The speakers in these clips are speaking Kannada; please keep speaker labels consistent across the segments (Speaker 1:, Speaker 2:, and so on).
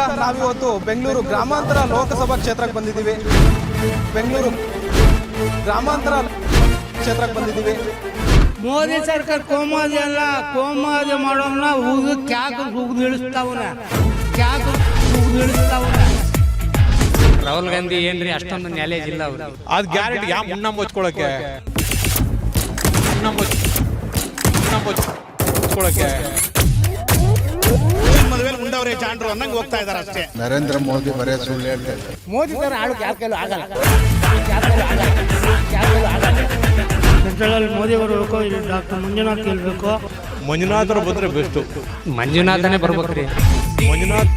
Speaker 1: ನಮಸ್ಕಾರ. ನಾವಿವತ್ತು ಬೆಂಗಳೂರು ಗ್ರಾಮಾಂತರ ಲೋಕಸಭಾ ಕ್ಷೇತ್ರಕ್ಕೆ ಬಂದಿದ್ದೀವಿ. ಬೆಂಗಳೂರು ಗ್ರಾಮಾಂತರ ಕ್ಷೇತ್ರಕ್ಕೆ ಬಂದಿದ್ದೀವಿ.
Speaker 2: ಮೋದಿ ಸರ್ಕಾರ ಕೋಮಾದಿ ಅಲ್ಲ, ಕೋಮಾದಿ ಮಾಡೋನ ಉಗಿದು ಕ್ಯಾಕ್ ಉಗಿದು ಇಳಿಸ್ತಾವನ, ಕ್ಯಾಕ್ ಉಗಿದು ಇಳಿಸ್ತಾವನ. ರಾಹುಲ್ ಗಾಂಧಿ ಏನ್ರಿ ಅಷ್ಟೊಂದು ನ್ಯಾಲೇಜ್ ಇಲ್ಲ ಅವ್ರು.
Speaker 3: ಅದು ಗ್ಯಾರಂಟಿ ಯಾವ ಮುನ್ನ ಮುಚ್ಕೊಳ್ಳೋಕೆ
Speaker 4: ಮದುವೆ ಉಂಡವ್ರೆ ಜಾಂಡ್ರು ಅನ್ನಂಗೆ ಹೋಗ್ತಾ ಇದಾರೆ ಅಷ್ಟೇ.
Speaker 5: ನರೇಂದ್ರ ಮೋದಿ ಬರೇ ಸುಳ್ಳು ಹೇಳ್ತಾ ಇದ್ದಾರೆ.
Speaker 2: ಮೋದಿ ತರ ಆಡೋಕೆ ಯಾರ ಕೈಲೂ ಆಗಲ್ಲ. ಸೆಂಟ್ರಲ್ ಮೋದಿ ಬರಬೇಕು, ಇಲ್ಲಿ ಡಾಕ್ಟರ್ ಮಂಜುನಾಥ್ ಗೆಲ್ಬೇಕು.
Speaker 3: ಮಂಜುನಾಥರು ಬಂದ್ರೆ ಬೆಸ್ಟು.
Speaker 2: ಮಂಜುನಾಥನೇ ಬರ್ಬೇಕ್ರಿ.
Speaker 3: ಮಂಜುನಾಥ್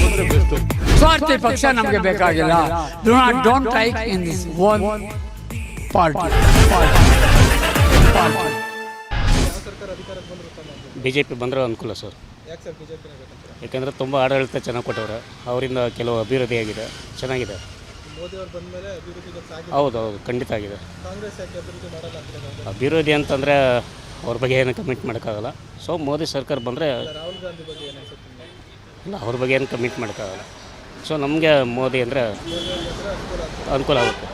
Speaker 3: ಬಂದ್ರೆ ಬೆಸ್ಟು.
Speaker 6: ಸ್ವಾರ್ಥಿ ಪಕ್ಷ ನಮಗೆ ಬೇಕಾಗಿಲ್ಲ. Don't like in this one party.
Speaker 7: BJP ಬಂದರೆ ಅನುಕೂಲ ಸರ್. ಯಾಕೆಂದರೆ ತುಂಬ ಆಡಳಿತ ಚೆನ್ನಾಗಿ ಕೊಟ್ಟವ್ರೆ, ಅವರಿಂದ ಕೆಲವು ಅಭಿವೃದ್ಧಿ ಆಗಿದೆ, ಚೆನ್ನಾಗಿದೆ. ಹೌದು ಖಂಡಿತ ಆಗಿದೆ. ಅಭಿವೃದ್ಧಿ ಅಂತಂದರೆ ಅವ್ರ ಬಗ್ಗೆ ಏನು ಕಮಿಟ್ ಮಾಡೋಕ್ಕಾಗಲ್ಲ. ಸೊ ಮೋದಿ ಸರ್ಕಾರ ಬಂದರೆ ಇಲ್ಲ, ಅವ್ರ ಬಗ್ಗೆ ಏನು ಕಮಿಟ್ ಮಾಡೋಕ್ಕಾಗಲ್ಲ. ಸೊ ನಮಗೆ ಮೋದಿ ಅಂದರೆ ಅನುಕೂಲ ಆಗುತ್ತೆ.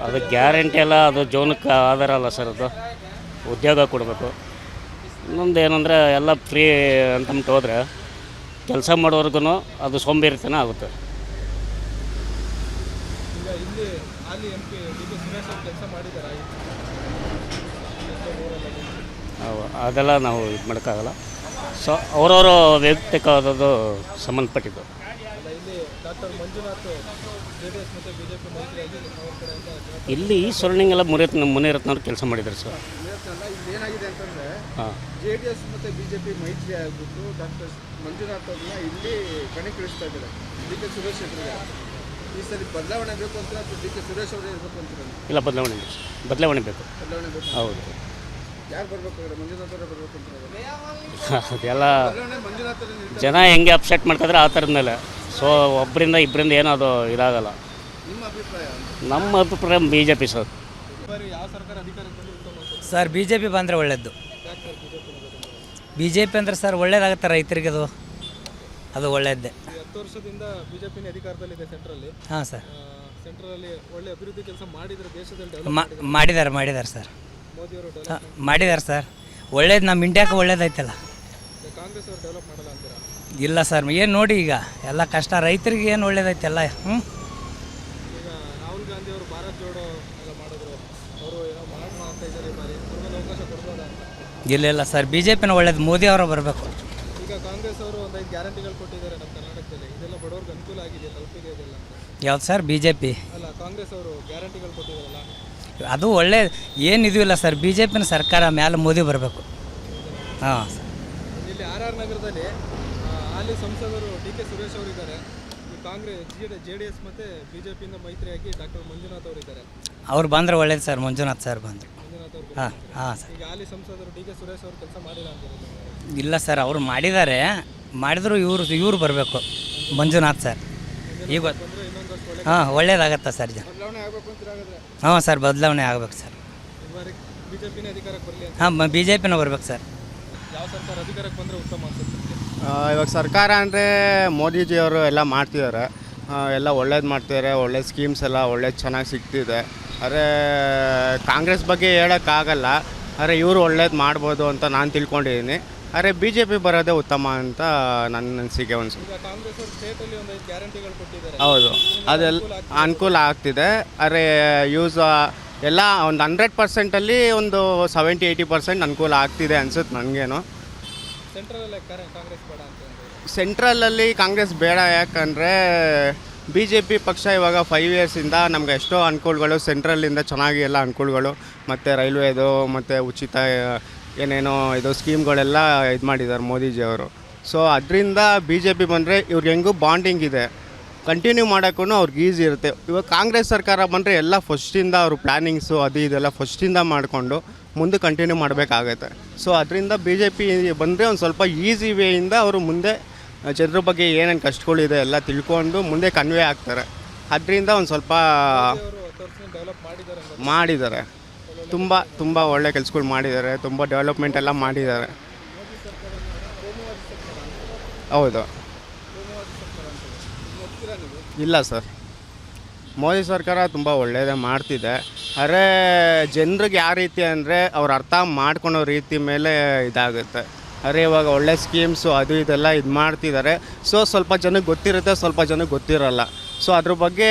Speaker 7: ಅದು ಗ್ಯಾರಂಟಿ ಅಲ್ಲ, ಅದು ಜೀವನಕ್ಕೆ ಆಧಾರ ಅಲ್ಲ ಸರ್. ಅದು ಉದ್ಯೋಗ ಕೊಡಬೇಕು. ಇನ್ನೊಂದು ಏನಂದರೆ ಎಲ್ಲ ಫ್ರೀ ಅಂತಂದ್ಬಿಟ್ಟು ಹೋದರೆ ಕೆಲಸ ಮಾಡೋರ್ಗು ಅದು ಸೋಂಬೇರಿತನ ಆಗುತ್ತೆ. ಅದೆಲ್ಲ ನಾವು ಇದು ಮಾಡೋಕ್ಕಾಗಲ್ಲ. ಸೊ ಅವರವರ ವೈಯಕ್ತಿಕವಾದದ್ದು ಸಂಬಂಧಪಟ್ಟಿದ್ದು. ಇಲ್ಲಿ ಈ ಸ್ವರ್ಣಿಂಗೆಲ್ಲ ಮುನಿರತ್ನವ್ರು ಕೆಲಸ ಮಾಡಿದ್ದಾರೆ ಸರ್.
Speaker 8: ಏನಾಗಿದೆ ಅಂತಂದರೆ JDS ಮತ್ತು BJP ಮೈತ್ರಿ ಆಗಿಬಿಟ್ಟು ಡಾಕ್ಟರ್ ಮಂಜುನಾಥ್ ಅವ್ರನ್ನ ಇಲ್ಲಿ ಕಣಕ್ಕಿಳಿಸ್ತಾ ಇದ್ದಾರೆ. DK ಸುರೇಶ್ ಅವರಿಗೆ ಈ ಸರಿ ಬದಲಾವಣೆ ಬೇಕು ಅಂತ DK ಸುರೇಶ್ ಅವರೇ ಇರಬೇಕು ಅಂತಾರೆ.
Speaker 7: ಇಲ್ಲ, ಬದಲಾವಣೆ ಬೇಕು. ಹೌದು.
Speaker 8: ಯಾರು ಬರ್ಬೇಕಾದ್ರೆ ಮಂಜುನಾಥ್ ಅವರೇ ಬರ್ಬೇಕು ಅಂತ
Speaker 7: ಅದೆಲ್ಲ ಜನ ಹೆಂಗೆ ಅಪ್ಸೆಟ್ ಮಾಡ್ತಿದ್ರೆ ಆ ಥರದ ಮೇಲೆ. ಸೊ ಒಬ್ಬರಿಂದ ಇಬ್ಬರಿಂದ ಏನೋ ಅದು ಇದಾಗಲ್ಲ. ನಮ್ಮ ಅಭಿಪ್ರಾಯ BJP ಸರ್.
Speaker 2: ಸರ್ BJP ಬಂದರೆ ಒಳ್ಳೆಯದು. BJP ಅಂದರೆ ಸರ್ ಒಳ್ಳೇದಾಗುತ್ತೆ ರೈತರಿಗೆ. ಅದು ಒಳ್ಳೆಯದ್ದೇ.
Speaker 1: 10 ವರ್ಷದಿಂದ BJP ಅಧಿಕಾರದಲ್ಲಿದೆ ಸೆಂಟ್ರಲ್ಲಿ.
Speaker 2: ಹಾಂ ಸರ್.
Speaker 1: ಸೆಂಟ್ರಲ್ಲಿ ಒಳ್ಳೆ ಅಭಿವೃದ್ಧಿ ಕೆಲಸ ಮಾಡಿದರೆ ದೇಶದಲ್ಲಿ
Speaker 2: ಮಾಡಿದ್ದಾರೆ ಸರ್. ಮಾಡಿದ್ದಾರೆ ಸರ್. ಒಳ್ಳೇದು ನಮ್ಮ ಇಂಡಿಯಾಕ್ಕೆ ಒಳ್ಳೇದೈತಲ್ಲ.
Speaker 1: ಕಾಂಗ್ರೆಸ್ ಅವರು ಡೆವಲಪ್ ಮಾಡಲ್ಲ ಅಂತೀರಾ?
Speaker 2: ಇಲ್ಲ ಸರ್, ಏನು ನೋಡಿ ಈಗ ಎಲ್ಲ ಕಷ್ಟ, ರೈತರಿಗೆ ಏನು ಒಳ್ಳೇದೈತೆಲ್ಲ.
Speaker 1: ಈಗ ರಾಹುಲ್ ಗಾಂಧಿ ಅವರು ಭಾರತ್ ಜೋಡೋ ಎಲ್ಲ ಮಾಡಿದ್ರು, ಅವರು ಏನೋ ಮಾಡ್ತಾ ಇದ್ದಾರೆ ಈ ಬಾರಿ, ಅವ್ರಿಗೆ ಅವಕಾಶ ಕೊಡ್ಬೋದಾ ಅಂತ?
Speaker 2: ಇಲ್ಲ ಸರ್, BJPನ ಒಳ್ಳೇದು, ಮೋದಿ ಅವರು ಬರಬೇಕು.
Speaker 1: ಈಗ ಕಾಂಗ್ರೆಸ್ ಅವರು ಒಂದು 5 ಗ್ಯಾರಂಟಿಗಳು ಕೊಟ್ಟಿದ್ದಾರೆ ನಮ್ಮ ಕರ್ನಾಟಕದಲ್ಲಿ, ಇದೆಲ್ಲ ಬಡವ್ರಿಗೆ ಅನುಕೂಲ ಆಗಿದೆ, ತಲುಪಿದೆ ಇದೆಲ್ಲ ಅಂತ.
Speaker 2: ಯಾವ್ದು ಸರ್? BJP
Speaker 1: ಅಲ್ಲ, ಕಾಂಗ್ರೆಸ್ ಅವರು ಗ್ಯಾರಂಟಿಗಳು ಕೊಟ್ಟಿದ್ದಾರಲ್ಲ,
Speaker 2: ಅದು ಒಳ್ಳೆ ಏನಿದು ಇಲ್ಲ ಸರ್. BJPನ ಸರ್ಕಾರ ಮೇಲೆ ಮೋದಿ ಬರಬೇಕು. ಹಾಂ ಸರ್.
Speaker 1: ಇಲ್ಲಿ RR ನಗರದಲ್ಲಿ ಹಾಲಿ ಸಂಸದರು DK ಸುರೇಶ್ ಅವರಿದ್ದಾರೆ. ಕಾಂಗ್ರೆಸ್ JDS ಮತ್ತು BJPಯಿಂದ ಮೈತ್ರಿಯಾಗಿ ಡಾಕ್ಟರ್ ಮಂಜುನಾಥ್ ಅವರಿದ್ದಾರೆ.
Speaker 2: ಅವ್ರು ಬಂದರೆ ಒಳ್ಳೇದು ಸರ್. ಮಂಜುನಾಥ್ ಸರ್ ಬಂದರು. ಹಾಂ ಸರ್.
Speaker 1: ಈಗ ಹಾಲಿ ಸಂಸದರು DK ಸುರೇಶ್ ಅವರು ಕೆಲಸ ಮಾಡಿಲ್ಲ ಅಂತಾರೆ.
Speaker 2: ಇಲ್ಲ ಸರ್, ಅವರು ಮಾಡಿದ್ರು ಇವರು ಬರಬೇಕು, ಮಂಜುನಾಥ್ ಸರ್. ಈಗ ಹಾಂ ಒಳ್ಳೇದಾಗತ್ತಾ ಸರ್? ಹಾಂ ಸರ್, ಬದಲಾವಣೆ ಆಗಬೇಕು ಸರ್.
Speaker 1: BJPನೇ ಅಧಿಕಾರಕ್ಕೆ ಬರಲಿ ಅಂತ.
Speaker 2: ಹಾಂ, BJPನ ಬರ್ಬೇಕು ಸರ್.
Speaker 1: ಯಾವ ಸರ್ಕಾರ ಅಧಿಕಾರಕ್ಕೆ ಬಂದರೆ ಉತ್ತಮ ಅನ್ಸುತ್ತೆ?
Speaker 8: ಇವಾಗ ಸರ್ಕಾರ ಅಂದರೆ ಮೋದಿಜಿಯವರು ಎಲ್ಲ ಮಾಡ್ತಿದ್ದಾರೆ, ಎಲ್ಲ ಒಳ್ಳೇದು ಮಾಡ್ತಿದ್ದಾರೆ. ಒಳ್ಳೆ ಸ್ಕೀಮ್ಸ್ ಎಲ್ಲ ಒಳ್ಳೇದು ಚೆನ್ನಾಗಿ ಸಿಗ್ತಿದೆ. ಆದರೆ ಕಾಂಗ್ರೆಸ್ ಬಗ್ಗೆ ಹೇಳೋಕ್ಕಾಗಲ್ಲ. ಆದರೆ ಇವರು ಒಳ್ಳೇದು ಮಾಡ್ಬೋದು ಅಂತ ನಾನು ತಿಳ್ಕೊಂಡಿದ್ದೀನಿ. ಆದರೆ BJP ಬರೋದೇ ಉತ್ತಮ ಅಂತ ನನ್ನ ಅನಿಸಿಕೆ ಅನಿಸುತ್ತೆ. ಹೌದು, ಅದೆಲ್ಲ ಅನುಕೂಲ ಆಗ್ತಿದೆ. ಆದರೆ ಎಲ್ಲ ಒಂದು 100%ಅಲ್ಲಿ ಒಂದು 70-80% ಅನುಕೂಲ ಆಗ್ತಿದೆ ಅನ್ಸುತ್ತೆ ನನಗೇನು. ಸೆಂಟ್ರಲಲ್ಲಿ ಕಾಂಗ್ರೆಸ್ ಬೇಡ. ಯಾಕಂದರೆ BJP ಪಕ್ಷ ಇವಾಗ 5 ಇಯರ್ಸಿಂದ ನಮ್ಗೆ ಎಷ್ಟೋ ಅನುಕೂಲಗಳು, ಸೆಂಟ್ರಲ್ಲಿಂದ ಚೆನ್ನಾಗಿ ಎಲ್ಲ ಅನುಕೂಲಗಳು, ಮತ್ತು ರೈಲ್ವೇದು ಮತ್ತು ಉಚಿತ ಏನೇನೋ ಇದು ಸ್ಕೀಮ್ಗಳೆಲ್ಲ ಇದು ಮಾಡಿದ್ದಾರೆ ಮೋದಿಜಿಯವರು. ಸೊ ಅದರಿಂದ BJP ಬಂದರೆ ಇವ್ರಿಗೆ ಹೆಂಗೂ ಬಾಂಡಿಂಗ್ ಇದೆ, ಕಂಟಿನ್ಯೂ ಮಾಡೋಕ್ಕೂ ಅವ್ರಿಗೆ ಈಸಿ ಇರುತ್ತೆ. ಇವಾಗ ಕಾಂಗ್ರೆಸ್ ಸರ್ಕಾರ ಬಂದರೆ ಎಲ್ಲ ಫಸ್ಟಿಂದ ಅವರು ಪ್ಲ್ಯಾನಿಂಗ್ಸು ಅದು ಇದೆಲ್ಲ ಫಸ್ಟಿಂದ ಮಾಡಿಕೊಂಡು ಮುಂದೆ ಕಂಟಿನ್ಯೂ ಮಾಡಬೇಕಾಗತ್ತೆ. ಸೊ ಅದರಿಂದ BJP ಬಂದರೆ ಒಂದು ಸ್ವಲ್ಪ ಈಸಿ ವೇಯಿಂದ ಅವರು ಮುಂದೆ ಜನರ ಬಗ್ಗೆ ಏನೇನು ಕಷ್ಟಗಳಿದೆ ಎಲ್ಲ ತಿಳ್ಕೊಂಡು ಮುಂದೆ ಕನ್ವೆ ಆಗ್ತಾರೆ. ಅದರಿಂದ ಒಂದು ಸ್ವಲ್ಪ ಮಾಡಿದ್ದಾರೆ. ತುಂಬ ಒಳ್ಳೆ ಕೆಲಸಗಳು ಮಾಡಿದ್ದಾರೆ, ತುಂಬ ಡೆವಲಪ್ಮೆಂಟ್ ಎಲ್ಲ ಮಾಡಿದ್ದಾರೆ. ಹೌದು.
Speaker 1: ಕೋಮುವಾದಿ ಸರ್ಕಾರ ಅಂತ ನೀವು ಒಪ್ತೀರಾ ನೀವು?
Speaker 8: ಇಲ್ಲ ಸರ್, ಮೋದಿ ಸರ್ಕಾರ ತುಂಬ ಒಳ್ಳೆಯದೇ ಮಾಡ್ತಿದೆ. ಆದರೆ ಜನರಿಗೆ ಯಾವ ರೀತಿ ಅಂದರೆ ಅವ್ರು ಅರ್ಥ ಮಾಡ್ಕೊಳೋ ರೀತಿ ಮೇಲೆ ಇದಾಗುತ್ತೆ. ಅರೆ ಇವಾಗ ಒಳ್ಳೆ ಸ್ಕೀಮ್ಸು ಅದು ಇದೆಲ್ಲ ಇದು ಮಾಡ್ತಿದ್ದಾರೆ. ಸೊ ಸ್ವಲ್ಪ ಜನಕ್ಕೆ ಗೊತ್ತಿರುತ್ತೆ, ಸ್ವಲ್ಪ ಜನಕ್ಕೆ ಗೊತ್ತಿರಲ್ಲ. ಸೊ ಅದ್ರ ಬಗ್ಗೆ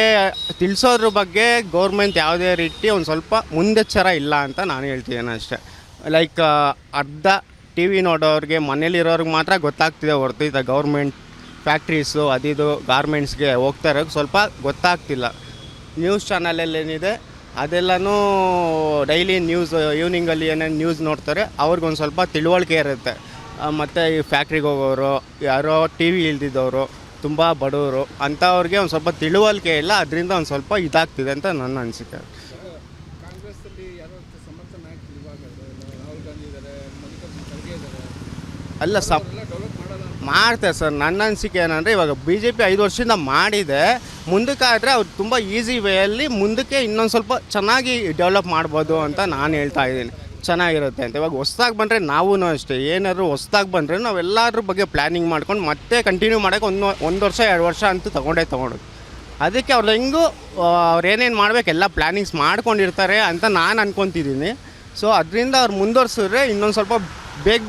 Speaker 8: ತಿಳಿಸೋದ್ರ ಬಗ್ಗೆ ಗೌರ್ಮೆಂಟ್ ಯಾವುದೇ ರೀತಿ ಒಂದು ಸ್ವಲ್ಪ ಮುಂದೆಚ್ಚರ ಇಲ್ಲ ಅಂತ ನಾನು ಹೇಳ್ತಿದ್ದೇನೆ ಅಷ್ಟೇ. ಲೈಕ್ ಅರ್ಧ ಟಿ ವಿ ನೋಡೋರಿಗೆ ಮನೇಲಿರೋರಿಗೆ ಮಾತ್ರ ಗೊತ್ತಾಗ್ತಿದೆ ಹೊರತು ಇದು ಗೌರ್ಮೆಂಟ್ ಫ್ಯಾಕ್ಟ್ರೀಸು ಅದಿದು ಗಾರ್ಮೆಂಟ್ಸ್ಗೆ ಹೋಗ್ತಾ ಇರೋಕ್ಕೆ ಸ್ವಲ್ಪ ಗೊತ್ತಾಗ್ತಿಲ್ಲ. ನ್ಯೂಸ್ ಚಾನಲಲ್ಲಿ ಏನಿದೆ ಅದೆಲ್ಲನೂ ಡೈಲಿ ನ್ಯೂಸ್ ಈವ್ನಿಂಗಲ್ಲಿ ಏನೇನು ನ್ಯೂಸ್ ನೋಡ್ತಾರೆ ಅವ್ರಿಗೊಂದು ಸ್ವಲ್ಪ ತಿಳುವಳಿಕೆ ಇರುತ್ತೆ. ಮತ್ತು ಈ ಫ್ಯಾಕ್ಟ್ರಿಗೆ ಹೋಗೋರು, ಯಾರೋ ಟಿ ವಿ ಇಲ್ದಿದ್ದವರು, ತುಂಬ ಬಡವರು ಅಂಥವ್ರಿಗೆ ಒಂದು ಸ್ವಲ್ಪ ತಿಳುವಳಿಕೆ ಇಲ್ಲ. ಅದರಿಂದ ಒಂದು ಸ್ವಲ್ಪ ಇದಾಗ್ತಿದೆ ಅಂತ ನನ್ನ ಅನಿಸಿಕೆ.
Speaker 1: ಕಾಂಗ್ರೆಸ್ಸಲ್ಲಿ ಯಾರೋ ಸಮರ್ಥನೆ ಆಗ್ತಿದೆ ಇವಾಗ ರಾಹುಲ್ ಗಾಂಧಿ ಇದ್ದಾರೆ, ಮಲ್ಲಿಕಾರ್ಜುನ ಖರ್ಗೆ ಇದ್ದಾರೆ,
Speaker 8: ಅಲ್ಲ
Speaker 1: ಎಲ್ಲ ಡೆವಲಪ್ ಮಾಡಲ್ಲ
Speaker 8: ಮಾಡ್ತಾರೆ ಸರ್. ನನ್ನ ಅನಿಸಿಕೆ ಏನಂದರೆ ಇವಾಗ BJP 5 ವರ್ಷದಿಂದ ಮಾಡಿದೆ, ಮುಂದಕ್ಕಾದರೆ ಅವ್ರು ತುಂಬ ಈಸಿ ವೇಯಲ್ಲಿ ಮುಂದಕ್ಕೆ ಇನ್ನೊಂದು ಸ್ವಲ್ಪ ಚೆನ್ನಾಗಿ ಡೆವಲಪ್ ಮಾಡ್ಬೋದು ಅಂತ ನಾನು ಹೇಳ್ತಾ ಇದ್ದೀನಿ. ಚೆನ್ನಾಗಿರುತ್ತೆ ಅಂತ. ಇವಾಗ ಹೊಸ್ದಾಗಿ ಬಂದರೆ ನಾವೂ ಅಷ್ಟೇ, ಏನಾದರೂ ಹೊಸ್ದಾಗಿ ಬಂದರೆ ನಾವೆಲ್ಲದ್ರ ಬಗ್ಗೆ ಪ್ಲ್ಯಾನಿಂಗ್ ಮಾಡ್ಕೊಂಡು ಮತ್ತೆ ಕಂಟಿನ್ಯೂ ಮಾಡೋಕ್ಕೆ ಒಂದು ವರ್ಷ 2 ವರ್ಷ ಅಂತೂ ತೊಗೊಂಡೋದು. ಅದಕ್ಕೆ ಅವ್ರು ಹೆಂಗೂ ಅವ್ರು ಏನೇನು ಮಾಡಬೇಕೆಲ್ಲ ಪ್ಲ್ಯಾನಿಂಗ್ಸ್ ಮಾಡ್ಕೊಂಡಿರ್ತಾರೆ ಅಂತ ನಾನು ಅಂದ್ಕೊತಿದ್ದೀನಿ. ಸೊ ಅದರಿಂದ ಅವ್ರು ಮುಂದುವರ್ಸಿದ್ರೆ ಇನ್ನೊಂದು ಸ್ವಲ್ಪ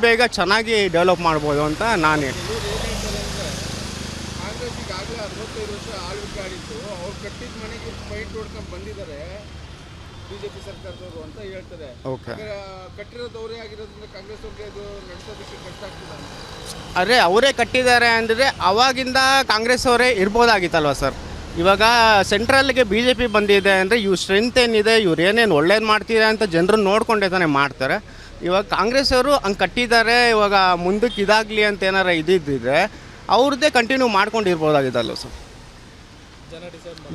Speaker 8: ಬೇಗ ಚೆನ್ನಾಗಿ ಡೆವಲಪ್ ಮಾಡ್ಬೋದು ಅಂತ ನಾನು ಹೇಳ್ತೀನಿ.
Speaker 1: ಕಾಂಗ್ರೆಸ್ ಈಗಾಗಲೇ 65 ವರ್ಷ ಆಳ್ವಿಕೆ ಆಡಿತ್ತು, ಅವ್ರು ಕಟ್ಟಿದ ಮನೆಗೆ ಫೈಟ್ ಹೊಡ್ಕೊಂಡು ಬಂದಿದ್ದಾರೆ BJP ಸರ್ಕಾರದವರು ಅಂತ ಹೇಳ್ತಾರೆ.
Speaker 8: ಓಕೆ,
Speaker 1: ಕಟ್ಟಿರೋದು ಅವರೇ ಆಗಿರೋದ್ರಿಂದ ಕಾಂಗ್ರೆಸ್ ಅವ್ರಿಗೆ ಅದು ನಡೆಸೋದಕ್ಕೆ ಕಷ್ಟ ಆಗ್ತದೆ ಅಂತ.
Speaker 8: ಅರೆ ಅವರೇ ಕಟ್ಟಿದ್ದಾರೆ ಅಂದರೆ ಅವಾಗಿಂದ ಕಾಂಗ್ರೆಸ್ ಅವರೇ ಇರ್ಬೋದಾಗಿತ್ತಲ್ವ ಸರ್. ಇವಾಗ ಸೆಂಟ್ರಲ್ಗೆ BJP ಬಂದಿದೆ ಅಂದರೆ ಇವ್ರ ಸ್ಟ್ರೆಂತ್ ಏನಿದೆ, ಇವ್ರು ಏನೇನು ಒಳ್ಳೇದು ಮಾಡ್ತಿದ್ದಾರೆ ಅಂತ ಜನರು ನೋಡ್ಕೊಂಡೇ ತಾನೇ ಮಾಡ್ತಾರೆ. ಇವಾಗ ಕಾಂಗ್ರೆಸ್ ಅವರು ಹಂಗೆ ಕಟ್ಟಿದ್ದಾರೆ, ಇವಾಗ ಮುಂದಕ್ಕೆ ಇದಾಗಲಿ ಅಂತ ಏನಾರ ಇದ್ದಿದ್ದರೆ ಅವ್ರದ್ದೇ ಕಂಟಿನ್ಯೂ ಮಾಡ್ಕೊಂಡಿರ್ಬೋದಾಗಿತ್ತಲ್ವ ಸರ್.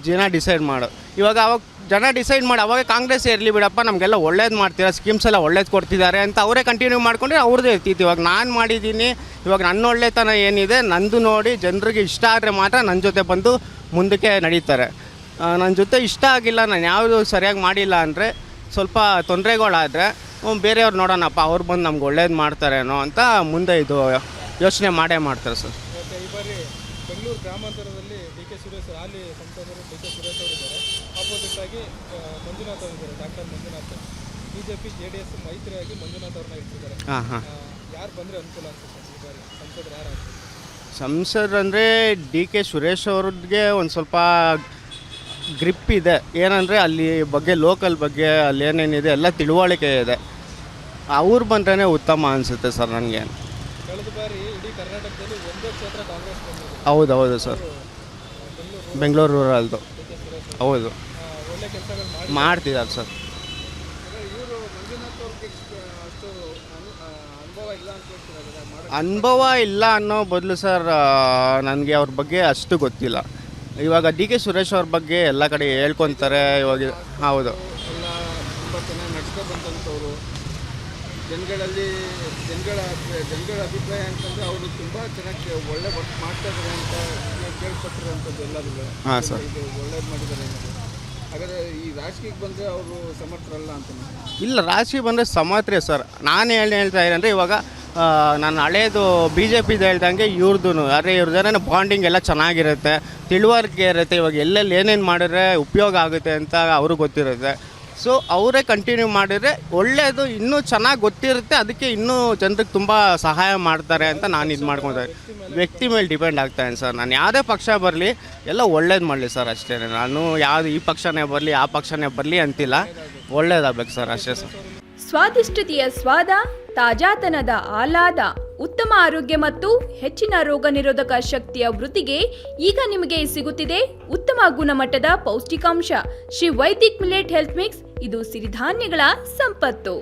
Speaker 8: ಜನ ಡಿಸೈಡ್ ಮಾಡು. ಇವಾಗ ಅವಾಗ ಜನ ಡಿಸೈಡ್ ಮಾಡಿ ಅವಾಗ ಕಾಂಗ್ರೆಸ್ ಇರಲಿ ಬಿಡಪ್ಪ, ನಮಗೆಲ್ಲ ಒಳ್ಳೇದು ಮಾಡ್ತೀರಾ, ಸ್ಕೀಮ್ಸ್ ಎಲ್ಲ ಒಳ್ಳೇದು ಕೊಡ್ತಿದ್ದಾರೆ ಅಂತ ಅವರೇ ಕಂಟಿನ್ಯೂ ಮಾಡ್ಕೊಂಡ್ರೆ ಅವ್ರದ್ದೇ ಇರ್ತಿತ್ತು. ಇವಾಗ ನಾನು ಮಾಡಿದ್ದೀನಿ, ಇವಾಗ ನನ್ನ ಒಳ್ಳೆತನ ಏನಿದೆ ನಂದು ನೋಡಿ ಜನರಿಗೆ ಇಷ್ಟ ಆದರೆ ಮಾತ್ರ ನನ್ನ ಜೊತೆ ಬಂದು ಮುಂದಕ್ಕೆ ನಡೀತಾರೆ. ನನ್ನ ಜೊತೆ ಇಷ್ಟ ಆಗಿಲ್ಲ, ನಾನು ಯಾವುದು ಸರಿಯಾಗಿ ಮಾಡಿಲ್ಲ ಅಂದರೆ ಸ್ವಲ್ಪ ತೊಂದರೆಗಳಾದರೆ ಬೇರೆಯವ್ರು ನೋಡೋಣಪ್ಪ, ಅವ್ರು ಬಂದು ನಮ್ಗೆ ಒಳ್ಳೇದು ಮಾಡ್ತಾರೇನೋ ಅಂತ ಮುಂದೆ ಇದು ಯೋಚನೆ ಮಾಡ್ತಾರೆ ಸರ್.
Speaker 1: ಓಕೆ, ಈ ಬಾರಿ ಬೆಂಗಳೂರು ಗ್ರಾಮಾಂತರದಲ್ಲಿ DK ಸುರೇಶ್ ಹಾಲಿ ಸಂಸದರು DK ಸುರೇಶ್ ಅವರಿದ್ದಾರೆ, ಆಪೋಸಿಟ್ ಆಗಿ ಮಂಜುನಾಥ್ ಅವರಿದ್ದಾರೆ, ಡಾಕ್ಟರ್ ಮಂಜುನಾಥ್. BJP JDS ಮೈತ್ರಿಯಾಗಿ ಮಂಜುನಾಥ್ ಅವ್ರನ್ನ ಇಡ್ತಿದ್ದಾರೆ. ಯಾರು ಬಂದರೆ ಅನುಕೂಲ ಅನ್ಸುತ್ತೆ ಈ ಬಾರಿ ಸಂಸದರು ಯಾರು ಆಗ್ತಾರೆ?
Speaker 8: ಸಂಸದರು ಅಂದರೆ DK ಸುರೇಶ್ ಅವ್ರಿಗೆ ಒಂದು ಸ್ವಲ್ಪ ಗ್ರಿಪ್ ಇದೆ. ಏನಂದರೆ ಅಲ್ಲಿ ಬಗ್ಗೆ ಲೋಕಲ್ ಬಗ್ಗೆ ಅಲ್ಲಿ ಏನೇನಿದೆ ಎಲ್ಲ ತಿಳುವಳಿಕೆ ಇದೆ. ಅವ್ರು ಬಂದ್ರೇ ಉತ್ತಮ ಅನಿಸುತ್ತೆ ಸರ್ ನನಗೆ.
Speaker 1: ಕಳೆದ ಬಾರಿ ಇಡೀ ಕರ್ನಾಟಕದಲ್ಲಿ ಒಂದೇ ಕ್ಷೇತ್ರ ಕಾಂಗ್ರೆಸ್ ಬಂದಿದೆ.
Speaker 8: ಹೌದು ಸರ್, ಬೆಂಗಳೂರು ರೂರಲ್ದು. ಹೌದು,
Speaker 1: ಒಳ್ಳೆ ಕೆಲಸಗಳು
Speaker 8: ಮಾಡ್ತಿದ್ದಾರೆ ಸರ್.
Speaker 1: ಇವರು ಮಂಜುನಾಥ್ ಅವ್ರಿಗೆ ಅಷ್ಟು ಅನುಭವ ಇಲ್ಲ ಅಂತ ಹೇಳ್ತಿದ್ದಾರೆ.
Speaker 8: ಅನುಭವ ಇಲ್ಲ ಅನ್ನೋ ಬದಲು ಸರ್ ನನಗೆ ಅವ್ರ ಬಗ್ಗೆ ಅಷ್ಟು ಗೊತ್ತಿಲ್ಲ. ಇವಾಗ DK ಸುರೇಶ್ ಅವ್ರ ಬಗ್ಗೆ ಎಲ್ಲ ಕಡೆ ಹೇಳ್ಕೊತಾರೆ ಇವಾಗ. ಹೌದು,
Speaker 1: ಎಲ್ಲ ತುಂಬ ಚೆನ್ನಾಗಿ ನಡ್ಸ್ಕೊಂಡು ಬಂದಂಥವ್ರು. ಜನಗಳ ಅಭಿಪ್ರಾಯ ಅಂತಂದರೆ ಅವರು ತುಂಬ ಚೆನ್ನಾಗಿ ಒಳ್ಳೆ ವರ್ಕ್ ಮಾಡ್ತಾ ಇದ್ದಾರೆ ಅಂತ ಕೇಳ್ಪಟ್ಟಿರೋಂಥದ್ದು ಎಲ್ಲರಿಗೂ.
Speaker 8: ಹಾಂ ಸರ್,
Speaker 1: ಇದು ಒಳ್ಳೇದು ಮಾಡಿದ್ದಾರೆ ಅನ್ನೋದು. ಹಾಗಾದರೆ ಈ ರಾಜಕೀಯಕ್ಕೆ ಬಂದರೆ ಅವರು ಸಮರ್ಥರಲ್ಲ ಅಂತ?
Speaker 8: ಇಲ್ಲ, ರಾಜಕೀಯ ಬಂದರೆ ಸಮರ್ಥ್ರೆ ಸರ್. ನಾನು ಹೇಳ್ತಾ ಇದ್ದೇನೆ ಇವಾಗ ನಾನು ಹಳೇದು BJPದು ಹೇಳ್ದಂಗೆ ಇವ್ರದ್ದು ಅರೆ ಇವ್ರದ್ದೇನೋ ಬಾಂಡಿಂಗ್ ಎಲ್ಲ ಚೆನ್ನಾಗಿರುತ್ತೆ, ತಿಳುವಳಿಕೆ ಇರುತ್ತೆ. ಇವಾಗ ಎಲ್ಲೆಲ್ಲಿ ಏನೇನು ಮಾಡಿದ್ರೆ ಉಪಯೋಗ ಆಗುತ್ತೆ ಅಂತ ಅವ್ರಿಗೆ ಗೊತ್ತಿರುತ್ತೆ. ಸೊ ಅವರೇ ಕಂಟಿನ್ಯೂ ಮಾಡಿದರೆ ಒಳ್ಳೆಯದು, ಇನ್ನೂ ಚೆನ್ನಾಗಿ ಗೊತ್ತಿರುತ್ತೆ. ಅದಕ್ಕೆ ಇನ್ನೂ ಜನರಿಗೆ ತುಂಬ ಸಹಾಯ ಮಾಡ್ತಾರೆ ಅಂತ ನಾನು ಇದು ಮಾಡ್ಕೊತಾರೆ. ವ್ಯಕ್ತಿ ಮೇಲೆ ಡಿಪೆಂಡ್ ಆಗ್ತಾಯಿದ್ದೀನಿ ಸರ್. ನಾನು ಯಾವುದೇ ಪಕ್ಷ ಬರಲಿ ಎಲ್ಲ ಒಳ್ಳೇದು ಮಾಡಲಿ ಸರ್ ಅಷ್ಟೇ. ನಾನು ಯಾವುದು ಈ ಪಕ್ಷನೇ ಬರಲಿ ಆ ಪಕ್ಷನೇ ಬರಲಿ ಅಂತಿಲ್ಲ, ಒಳ್ಳೇದಾಗಬೇಕು ಸರ್ ಅಷ್ಟೇ ಸರ್.
Speaker 9: ಸ್ವಾದಿಷ್ಟತೆಯ ಸ್ವಾದ, ತಾಜಾತನದ ಆಹ್ಲಾದ, ಉತ್ತಮ ಆರೋಗ್ಯ ಮತ್ತು ಹೆಚ್ಚಿನ ರೋಗ ನಿರೋಧಕ ಶಕ್ತಿಯ ವೃದ್ಧಿಗೆ ಈಗ ನಿಮಗೆ ಸಿಗುತ್ತಿದೆ ಉತ್ತಮ ಗುಣಮಟ್ಟದ ಪೌಷ್ಟಿಕಾಂಶ Shri Vaidik millet health mix. ಇದು ಸಿರಿಧಾನ್ಯಗಳ ಸಂಪತ್ತು.